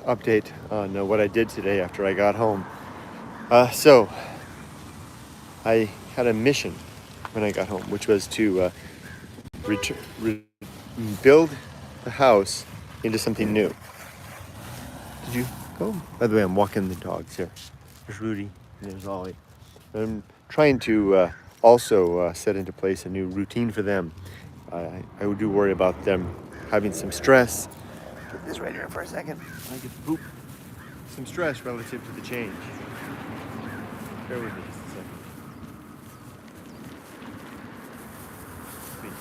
update on what I did today after I got home. So I had a mission when I got home, which was to build the house into something new. Did you go? By the way, I'm walking the dogs here. There's Rudy and there's Ollie. I'm trying to also set into place a new routine for them. I do worry about them having some stress. Put this right here for a second. I get to poop. Some stress relative to the change. Bear with me just a second. Please.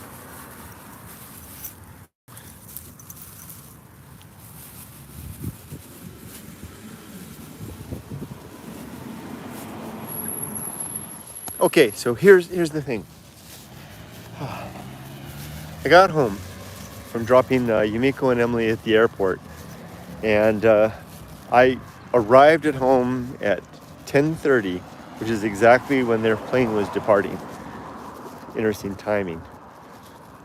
Okay, so here's the thing. I got home from dropping Yumiko and Emily at the airport, and I arrived at home at 10:30, which is exactly when their plane was departing. Interesting timing.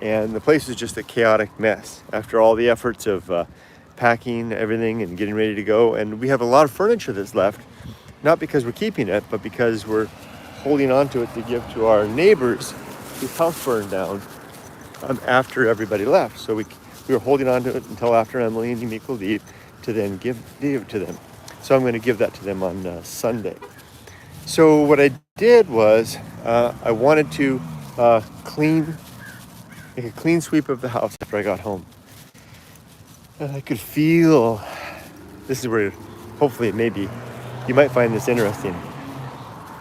And the place was just a chaotic mess after all the efforts of packing everything and getting ready to go. And we have a lot of furniture that's left, not because we're keeping it, but because we're holding on to it to give to our neighbors whose house burned down after everybody left. So we were holding on to it until after Emily and Yumiko leave to then give it to them. So I'm going to give that to them on Sunday. So what I did was I wanted to make a clean sweep of the house after I got home. And I could feel, this is where hopefully maybe you might find this interesting.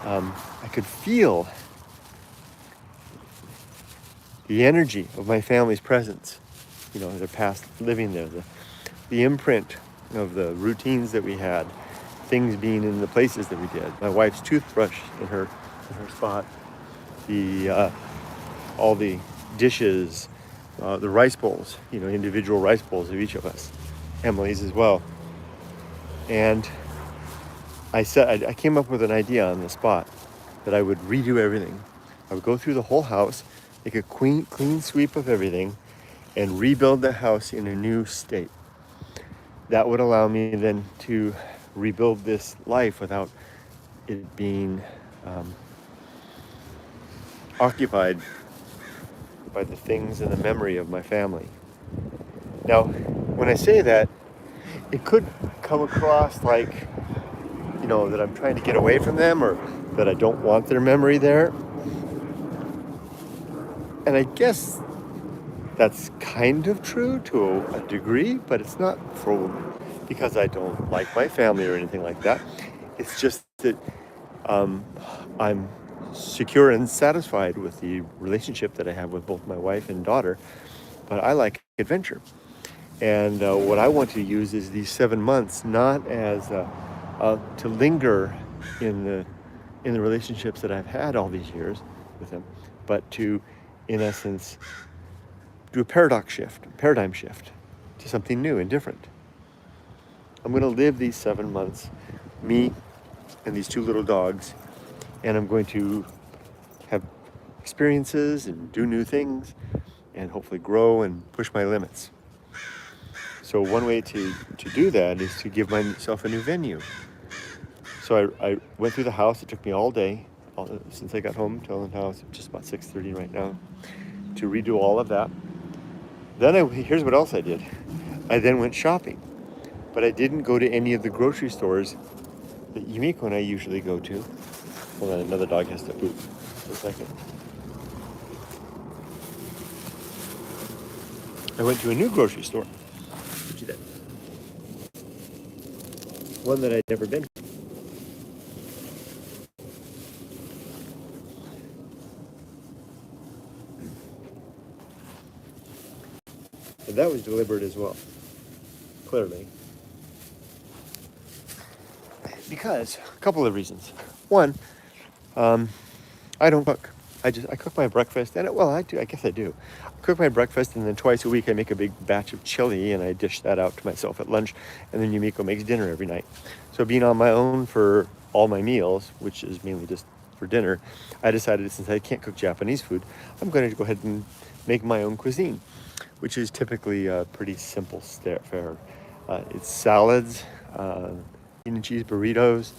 I could feel the energy of my family's presence, their past living there, the imprint of the routines that we had, things being in the places that we did. My wife's toothbrush in her spot, all the dishes, the rice bowls, individual rice bowls of each of us, Emily's as well. And I came up with an idea on the spot that I would redo everything. I would go through the whole house, make a clean sweep of everything, and rebuild the house in a new state. That would allow me then to rebuild this life without it being occupied by the things and the memory of my family. Now, when I say that, it could come across like, that I'm trying to get away from them or that I don't want their memory there. And I guess that's kind of true to a degree, but it's not because I don't like my family or anything like that. It's just that I'm secure and satisfied with the relationship that I have with both my wife and daughter, but I like adventure. And what I want to use is these 7 months not as to linger in the relationships that I've had all these years with them, but to, in essence, do a paradigm shift to something new and different. I'm going to live these 7 months, me and these two little dogs, and I'm going to have experiences and do new things and hopefully grow and push my limits. So one way to do that is to give myself a new venue. So I went through the house. It took me all day, since I got home till the house, just about 6:30 right now, to redo all of that. Then here's what else I did. I then went shopping, but I didn't go to any of the grocery stores that Yumiko and I usually go to. Hold on, another dog has to poop for a second. I went to a new grocery store. One that I'd never been to. And that was deliberate as well, clearly. Because, a couple of reasons. One, I don't cook. I cook my breakfast, and I guess I do. I cook my breakfast, and then twice a week I make a big batch of chili, and I dish that out to myself at lunch, and then Yumiko makes dinner every night. So being on my own for all my meals, which is mainly just for dinner, I decided since I can't cook Japanese food, I'm going to go ahead and make my own cuisine, which is typically pretty simple fare. It's salads, bean and cheese burritos,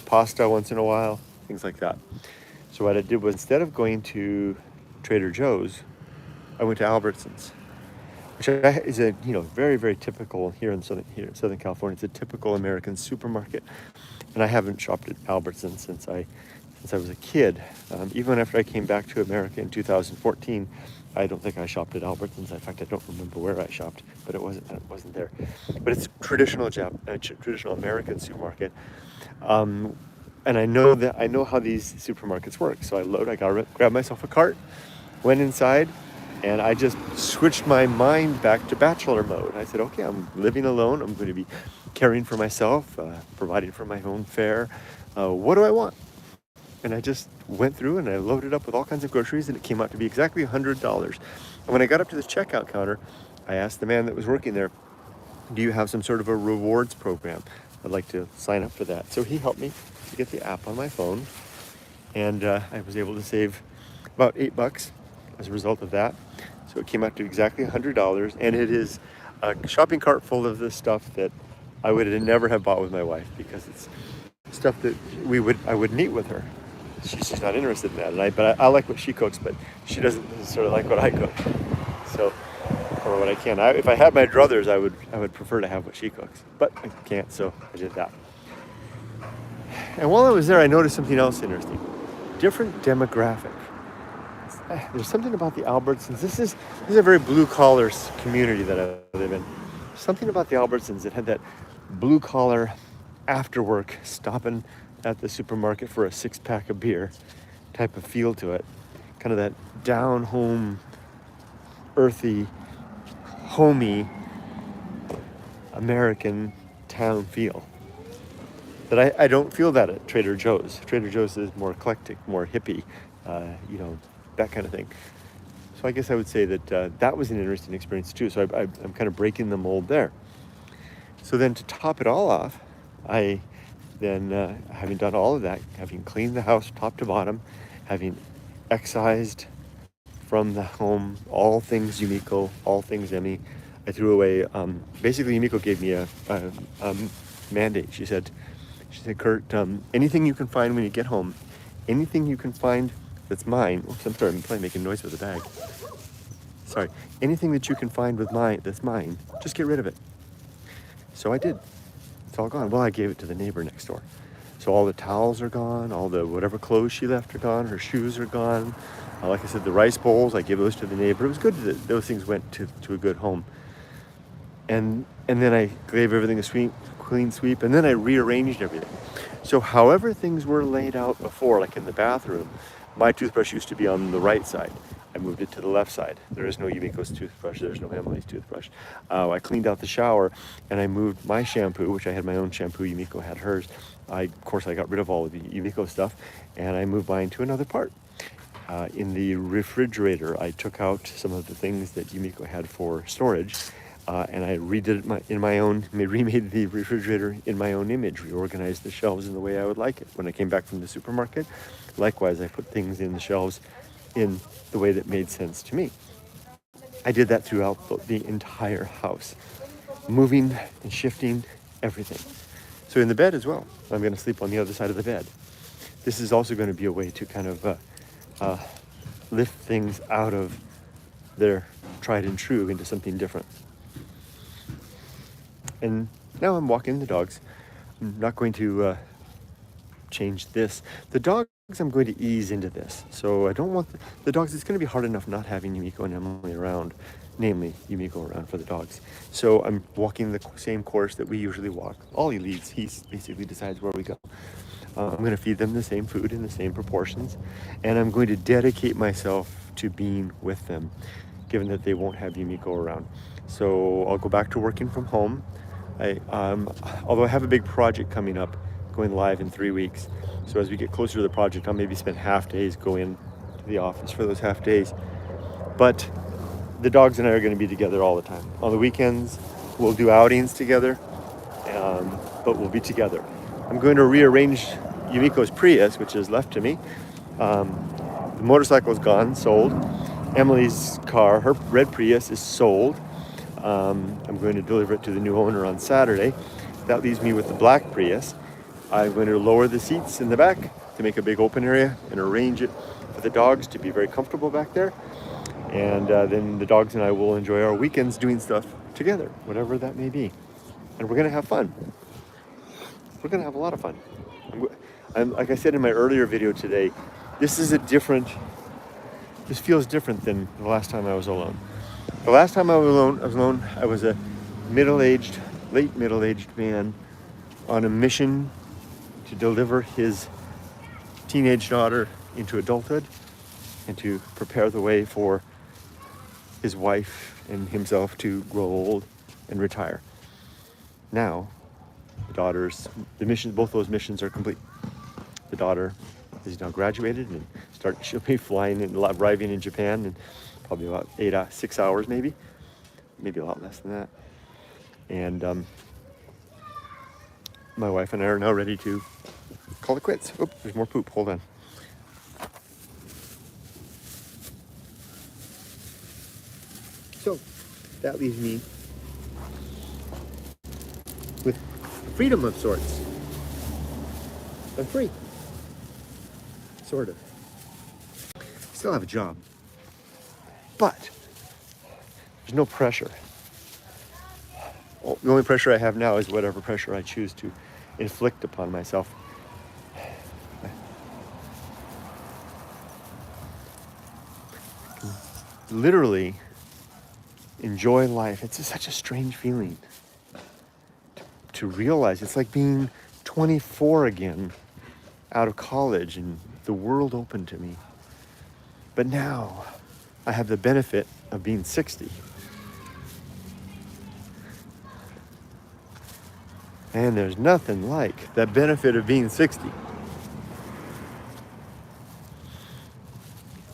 pasta once in a while, things like that. So what I did was, instead of going to Trader Joe's, I went to Albertsons, which is a very, very typical here in Southern California. It's a typical American supermarket, and I haven't shopped at Albertsons since I was a kid. Even after I came back to America in 2014, I don't think I shopped at Albertsons. In fact, I don't remember where I shopped, but it wasn't there. But it's traditional traditional American supermarket, and I know how these supermarkets work. So I grabbed myself a cart, went inside, and I just switched my mind back to bachelor mode. I said, okay, I'm living alone. I'm going to be caring for myself, providing for my own fare. What do I want? And I just went through and I loaded up with all kinds of groceries, and it came out to be exactly $100. And when I got up to the checkout counter, I asked the man that was working there, do you have some sort of a rewards program? I'd like to sign up for that. So he helped me to get the app on my phone, and I was able to save about $8 as a result of that. So it came out to exactly $100, and it is a shopping cart full of the stuff that I would never have bought with my wife, because it's stuff that I wouldn't eat with her. She's not interested in that, but I like what she cooks, but she doesn't necessarily like what I cook. So, or what I can. If I had my druthers, I would prefer to have what she cooks, but I can't, so I did that. And while I was there, I noticed something else interesting. Different demographic. There's something about the Albertsons. This is a very blue-collar community that I live in. Something about the Albertsons that had that blue-collar after work, stopping at the supermarket for a 6-pack of beer type of feel to it. Kind of that down-home, earthy, homey American town feel. That I don't feel that at Trader Joe's. Trader Joe's is more eclectic, more hippie, that kind of thing. So I guess I would say that that was an interesting experience too. So I'm kind of breaking the mold there. So then, to top it all off, I then, having done all of that, having cleaned the house top to bottom, having excised from the home all things Yumiko, all things Emmy, I threw away, basically Yumiko gave me a mandate. She said, Kurt, anything you can find when you get home, anything you can find that's mine, oops, I'm sorry, I'm probably making noise with the bag. Sorry, anything that you can find that's mine, just get rid of it. So I did. It's all gone. Well, I gave it to the neighbor next door. So all the towels are gone, all the whatever clothes she left are gone, her shoes are gone. Like I said, the rice bowls, I gave those to the neighbor. It was good that those things went to a good home. And then I gave everything a clean sweep, and then I rearranged everything. So however things were laid out before, like in the bathroom, my toothbrush used to be on the right side. I moved it to the left side. There is no Yumiko's toothbrush. There's no Emily's toothbrush. I cleaned out the shower, and I moved my shampoo, which I had my own shampoo. Yumiko had hers. Of course, I got rid of all of the Yumiko stuff, and I moved mine to another part. In the refrigerator, I took out some of the things that Yumiko had for storage, and I remade the refrigerator in my own image, reorganized the shelves in the way I would like it. When I came back from the supermarket, likewise, I put things in the shelves in the way that made sense to me. I did that throughout the entire house, moving and shifting everything. So in the bed as well, I'm going to sleep on the other side of the bed. This is also going to be a way to kind of lift things out of their tried and true into something different. And now I'm walking the dogs. I'm not going to change this. The dogs, I'm going to ease into this. So I don't want the dogs, it's going to be hard enough not having Yumiko and Emily around, namely Yumiko around for the dogs. So I'm walking the same course that we usually walk. Ollie leads, he basically decides where we go. I'm going to feed them the same food in the same proportions, and I'm going to dedicate myself to being with them, given that they won't have Yumiko around. So I'll go back to working from home. Although I have a big project coming up, going live in 3 weeks. So as we get closer to the project, I'll maybe spend half days, go in to the office for those half days. But the dogs and I are going to be together all the time. On the weekends, we'll do outings together, but we'll be together. I'm going to rearrange Yumiko's Prius, which is left to me. The motorcycle is gone, sold. Emily's car, her red Prius, is sold. I'm going to deliver it to the new owner on Saturday. That leaves me with the black Prius. I'm going to lower the seats in the back to make a big open area and arrange it for the dogs to be very comfortable back there. And then the dogs and I will enjoy our weekends doing stuff together, whatever that may be. And we're going to have fun. We're going to have a lot of fun. Like I said in my earlier video today, this feels different than the last time I was alone. The last time I was alone, I was a late middle-aged man on a mission to deliver his teenage daughter into adulthood and to prepare the way for his wife and himself to grow old and retire. Now, both those missions are complete. The daughter is now graduated and she'll be flying and arriving in Japan in probably about 6 hours, maybe a lot less than that. And my wife and I are now ready to call it quits. Oops, there's more poop. Hold on. So that leaves me with freedom of sorts. I'm free. Sort of. Still have a job. But there's no pressure. Well, the only pressure I have now is whatever pressure I choose to inflict upon myself. Literally enjoy life. It's just such a strange feeling to realize. It's like being 24 again, out of college, and the world open to me. But now I have the benefit of being 60. And there's nothing like the benefit of being 60.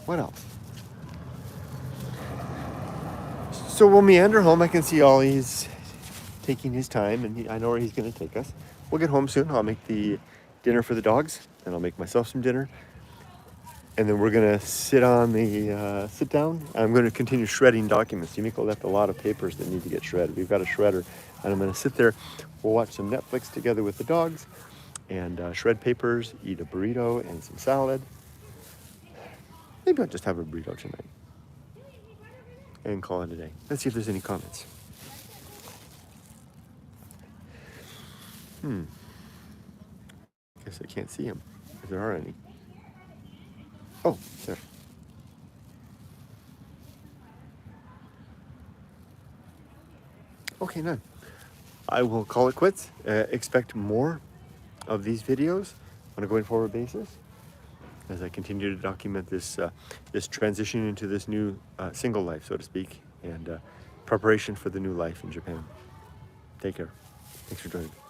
What else? So we'll meander home. I can see Ollie's taking his time, and I know where he's going to take us. We'll get home soon. I'll make the dinner for the dogs, and I'll make myself some dinner. And then we're going to sit down. I'm going to continue shredding documents. Yumiko left a lot of papers that need to get shredded. We've got a shredder, and I'm going to sit there. We'll watch some Netflix together with the dogs and shred papers, eat a burrito and some salad. Maybe I'll just have a burrito tonight and call it a day. Let's see if there's any comments. Guess I can't see them, if there are any. Oh, there. Okay, none. I will call it quits. Expect more of these videos on a going forward basis as I continue to document this transition into this new single life, so to speak, and preparation for the new life in Japan. Take care. Thanks for joining.